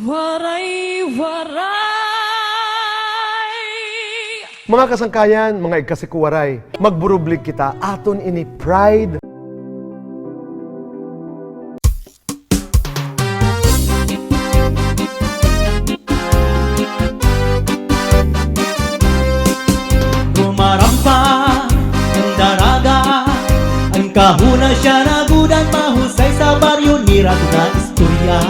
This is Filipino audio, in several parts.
Waray-waray. Mga kasangkayan, mga ikasikuwaray, magburublig kita aton ini pride. Rumarampa ang daraga, ang kahuna siya nagudan, mahusay sa baryo ni na istorya.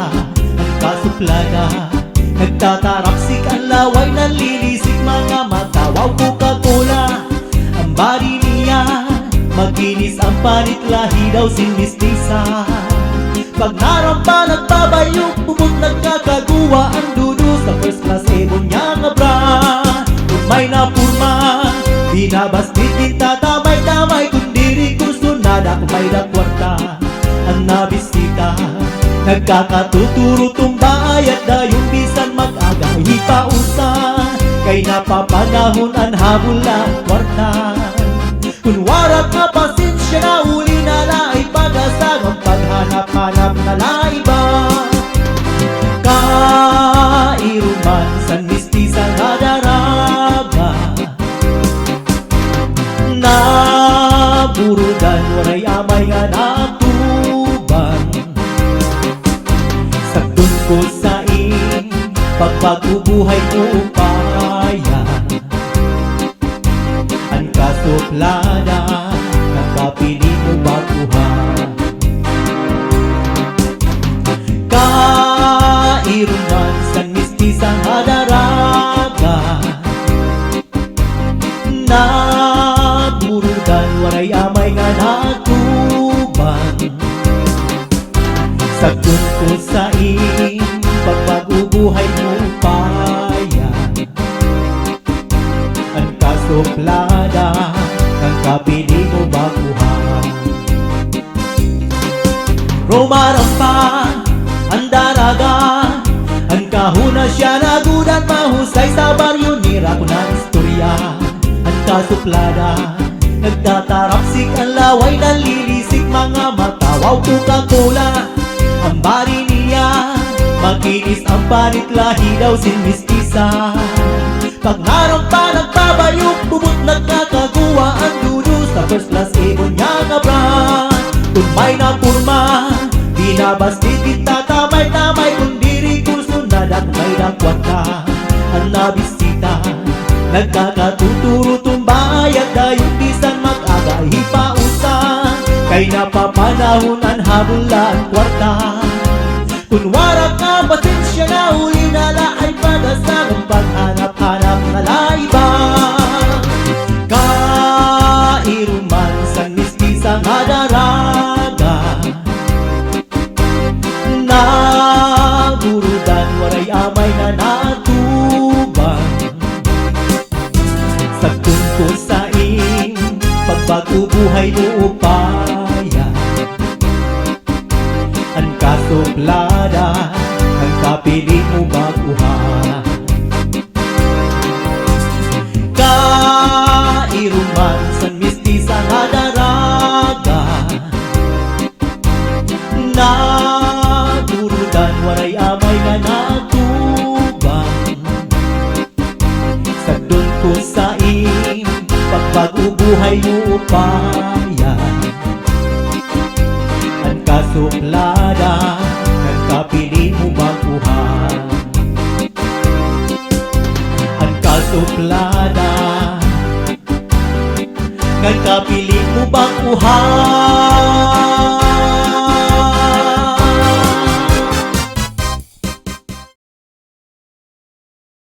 Ang kasuplada, nagtatarapsik ang laway, nanlilisik mga matawaw Coca-Cola. Ang bari niya, maginis ang panit, lahi daw sinmistisa. Pag narampa, nagbabayok, bubot nagkakaguwa, ang dudu sa first class ebon niya nga bra. Kung may napurma, binabastit kita tamay-tamay, kung diri gusto nada, kung may dakwarta ang nabisita. Nagkakatuturo tumba at dayong bisan mag-aga hipausan, kay napapanahon ang habol ang kwarta. Kung warat nga pasensya na uli na laay, pag-asang ang paghanap-hanap na laiba. Kairuman san mistisa nga daraga, naburudan waray amay nga natuban. Sakdun ko sa pagpagbubuhay ko upaya, ang kasuplada, nakapili mo baguhan. Kairuman sa mistisang hadaraga, naburudan waray amay nga natuban. Sakdun ko sa pagpag-ubuhay mo upaya, ang kasuplada, ang kapili mo baguhan. Rumarampa ang daraga, ang kahuna siya nagudan, mahusay sa baryo ni na istorya. Ang kasuplada, nagtatarapsik ang laway, nanlilisik mga matawaw Coca-Cola. Ang bari niya, makinis ang panit, lahi daw sinmistisa. Pag narampa, nagbabayok, bubot nagkakaguwa, ang dudu sa first class ebon niya nga brand. Kung may napurma, binabastit kita tamay-tamay, kung diri kurso nada, kung may dakwarta ang nabisita. Nagkakatuturo tumbay at dayong bisan mag-aga hipausan, kay napapanahon ang habol ang kwarta. Kung warat nga pasensya na uli na laay, pag-asang ang paghanap-hanap na laiba. Kairuman sa mistisa nga daraga, naburudan waray amay na natuban. Sakdun ko sa pagpag-ubuhay mo upaya, ang kasuplada, ang kapili mo baguhan. Kairuman san mistisa nga daraga, naburudan waray amay nga natuban. Sakdun ko sa pagpag-ubuhay mo upaya, ang kasuplada, ang kapili mo baguhan. Ang kasuplada, ang kapili mo baguhan.